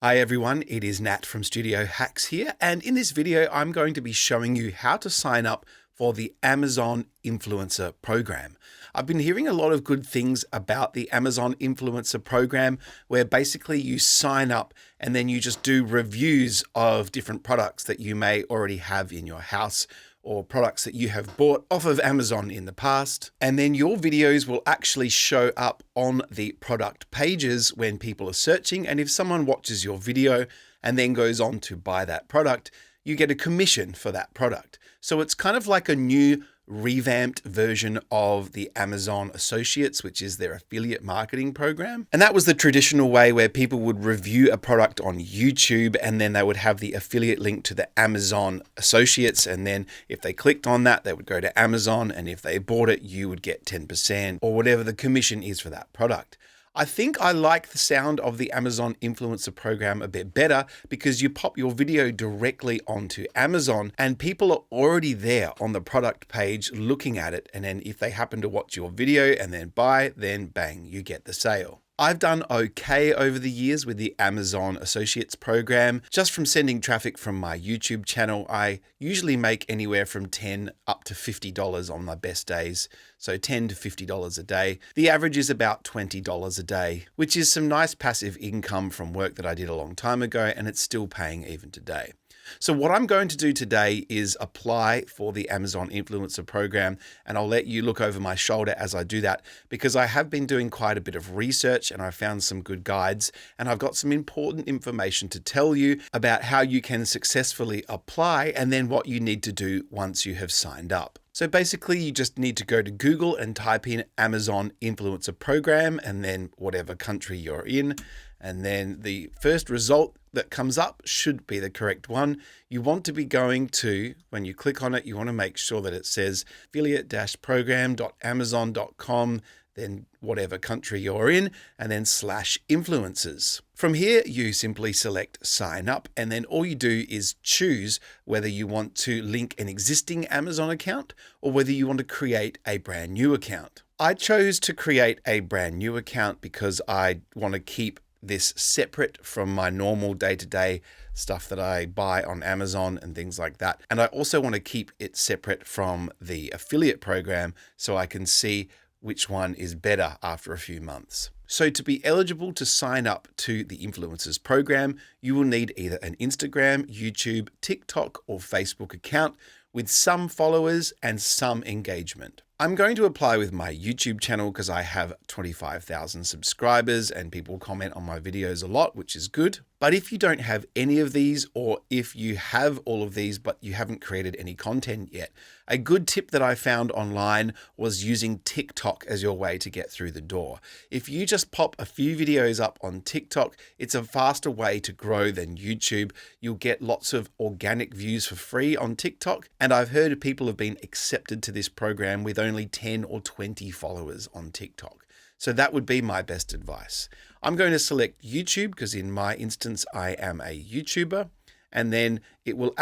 Hi everyone, it is Nat from Studio Hacks here, and in this video I'm going to be showing you how to sign up for the Amazon Influencer Program. I've been hearing a lot of good things about the Amazon Influencer Program, where basically you sign up and then you just do reviews of different products that you may already have in your house, or products that you have bought off of Amazon in the past. And then your videos will actually show up on the product pages when people are searching. And if someone watches your video and then goes on to buy that product, you get a commission for that product. So it's kind of like a new revamped version of the Amazon Associates, which is their affiliate marketing program. And that was the traditional way where people would review a product on YouTube and then they would have the affiliate link to the Amazon Associates. And then if they clicked on that, they would go to Amazon. And if they bought it, you would get 10% or whatever the commission is for that product. I think I like the sound of the Amazon Influencer Program a bit better because you pop your video directly onto Amazon and people are already there on the product page looking at it. And then if they happen to watch your video and then buy, then bang, you get the sale. I've done okay over the years with the Amazon Associates program. Just from sending traffic from my YouTube channel, I usually make anywhere from $10 up to $50 on my best days. So $10 to $50 a day. The average is about $20 a day, which is some nice passive income from work that I did a long time ago, and it's still paying even today. So what I'm going to do today is apply for the Amazon Influencer Program, and I'll let you look over my shoulder as I do that because I have been doing quite a bit of research and I found some good guides, and I've got some important information to tell you about how you can successfully apply and then what you need to do once you have signed up. So basically you just need to go to Google and type in Amazon Influencer Program and then whatever country you're in. And then the first result that comes up should be the correct one. You want to be going to, when you click on it, you want to make sure that it says affiliate-program.amazon.com, then whatever country you're in, and then /influencers. From here, you simply select sign up, and then all you do is choose whether you want to link an existing Amazon account or whether you want to create a brand new account. I chose to create a brand new account because I want to keep this separate from my normal day-to-day stuff that I buy on Amazon and things like that. And I also want to keep it separate from the affiliate program so I can see which one is better after a few months. So to be eligible to sign up to the Influencers Program, you will need either an Instagram, YouTube, TikTok, or Facebook account with some followers and some engagement. I'm going to apply with my YouTube channel because I have 25,000 subscribers and people comment on my videos a lot, which is good. But if you don't have any of these, or if you have all of these but you haven't created any content yet, a good tip that I found online was using TikTok as your way to get through the door. If you just pop a few videos up on TikTok, it's a faster way to grow than YouTube. You'll get lots of organic views for free on TikTok. And I've heard people have been accepted to this program with only 10 or 20 followers on TikTok. So that would be my best advice. I'm going to select YouTube because in my instance, I am a YouTuber, and then you'll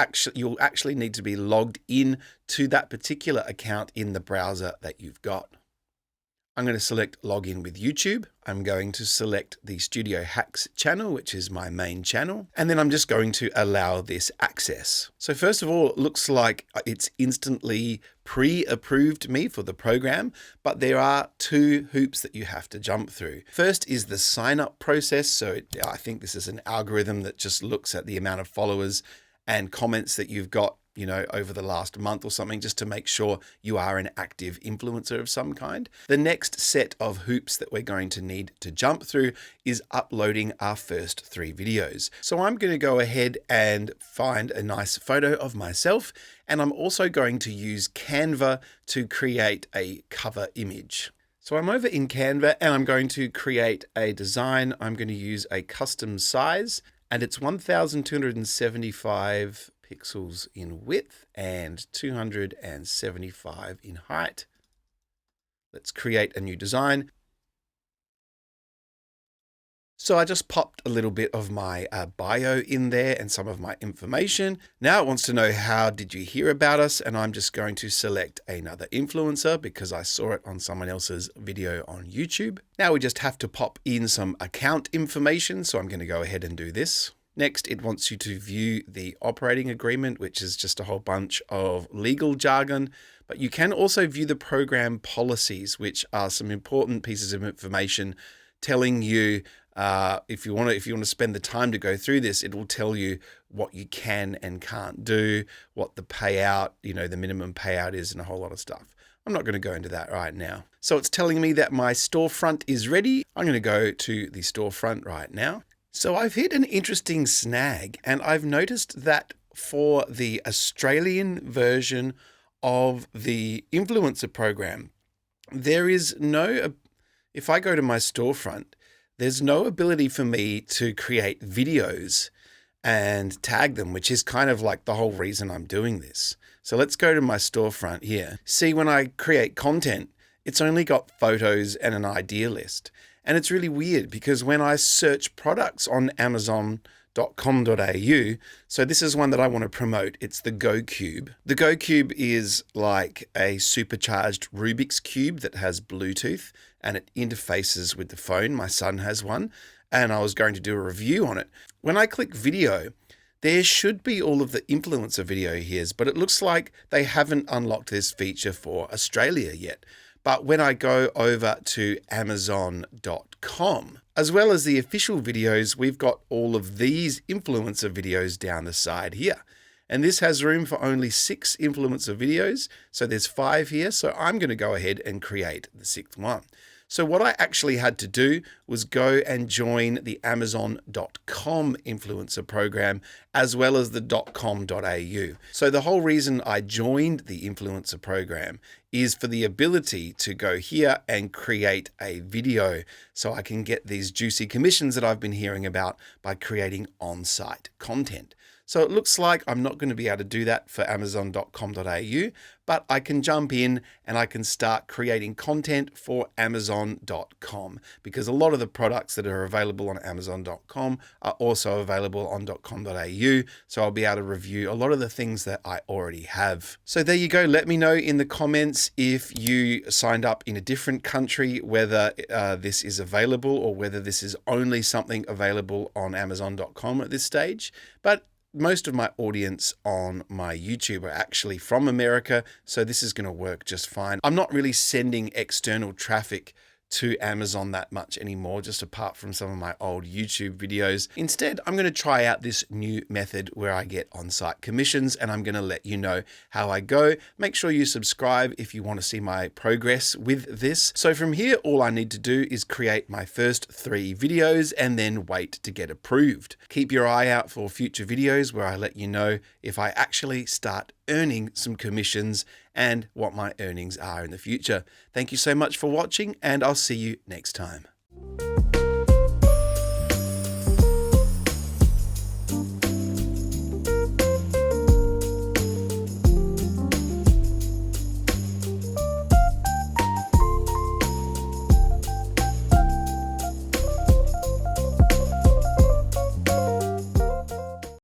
actually need to be logged in to that particular account in the browser that you've got. I'm going to select login with YouTube. I'm going to select the Studio Hacks channel, which is my main channel. And then I'm just going to allow this access. So first of all, it looks like it's instantly pre-approved me for the program, but there are two hoops that you have to jump through. First is the sign up process. So I think this is an algorithm that just looks at the amount of followers and comments that you've got over the last month or something, just to make sure you are an active influencer of some kind. The next set of hoops that we're going to need to jump through is uploading our first 3 videos. So I'm going to go ahead and find a nice photo of myself, and I'm also going to use Canva to create a cover image. So I'm over in Canva and I'm going to create a design. I'm going to use a custom size, and it's 1275 pixels in width and 275 in height. Let's create a new design. So I just popped a little bit of my bio in there and some of my information. Now it wants to know, how did you hear about us? And I'm just going to select another influencer because I saw it on someone else's video on YouTube. Now we just have to pop in some account information. So I'm going to go ahead and do this. Next, it wants you to view the operating agreement, which is just a whole bunch of legal jargon. But you can also view the program policies, which are some important pieces of information telling you if you want to spend the time to go through this, it will tell you what you can and can't do, what the payout, the minimum payout is, and a whole lot of stuff. I'm not going to go into that right now. So it's telling me that my storefront is ready. I'm going to go to the storefront right now. So I've hit an interesting snag, and I've noticed that for the Australian version of the influencer program, there is no, if I go to my storefront, there's no ability for me to create videos and tag them, which is kind of like the whole reason I'm doing this. So let's go to my storefront here. See, when I create content, it's only got photos and an idea list. And it's really weird because when I search products on Amazon.com.au, so this is one that I want to promote. It's the GoCube. The GoCube is like a supercharged Rubik's Cube that has Bluetooth and it interfaces with the phone. My son has one and I was going to do a review on it. When I click video, there should be all of the influencer video here, but it looks like they haven't unlocked this feature for Australia yet. But when I go over to Amazon.com, as well as the official videos, we've got all of these influencer videos down the side here. And this has room for only 6 influencer videos. So there's 5 here. So I'm going to go ahead and create the 6th one. So what I actually had to do was go and join the Amazon.com influencer program as well as the .com.au. So the whole reason I joined the influencer program is for the ability to go here and create a video so I can get these juicy commissions that I've been hearing about by creating on-site content. So it looks like I'm not going to be able to do that for Amazon.com.au, but I can jump in and I can start creating content for Amazon.com because a lot of the products that are available on Amazon.com are also available on .com.au. So I'll be able to review a lot of the things that I already have. So there you go. Let me know in the comments if you signed up in a different country, whether this is available or whether this is only something available on Amazon.com at this stage. But most of my audience on my YouTube are actually from America, so this is going to work just fine. I'm not really sending external traffic to Amazon that much anymore, just apart from some of my old YouTube videos. Instead, I'm going to try out this new method where I get on-site commissions, and I'm going to let you know how I go. Make sure you subscribe if you want to see my progress with this. So from here, all I need to do is create my first 3 videos and then wait to get approved. Keep your eye out for future videos where I let you know if I actually start earning some commissions and what my earnings are in the future. Thank you so much for watching, and I'll see you next time.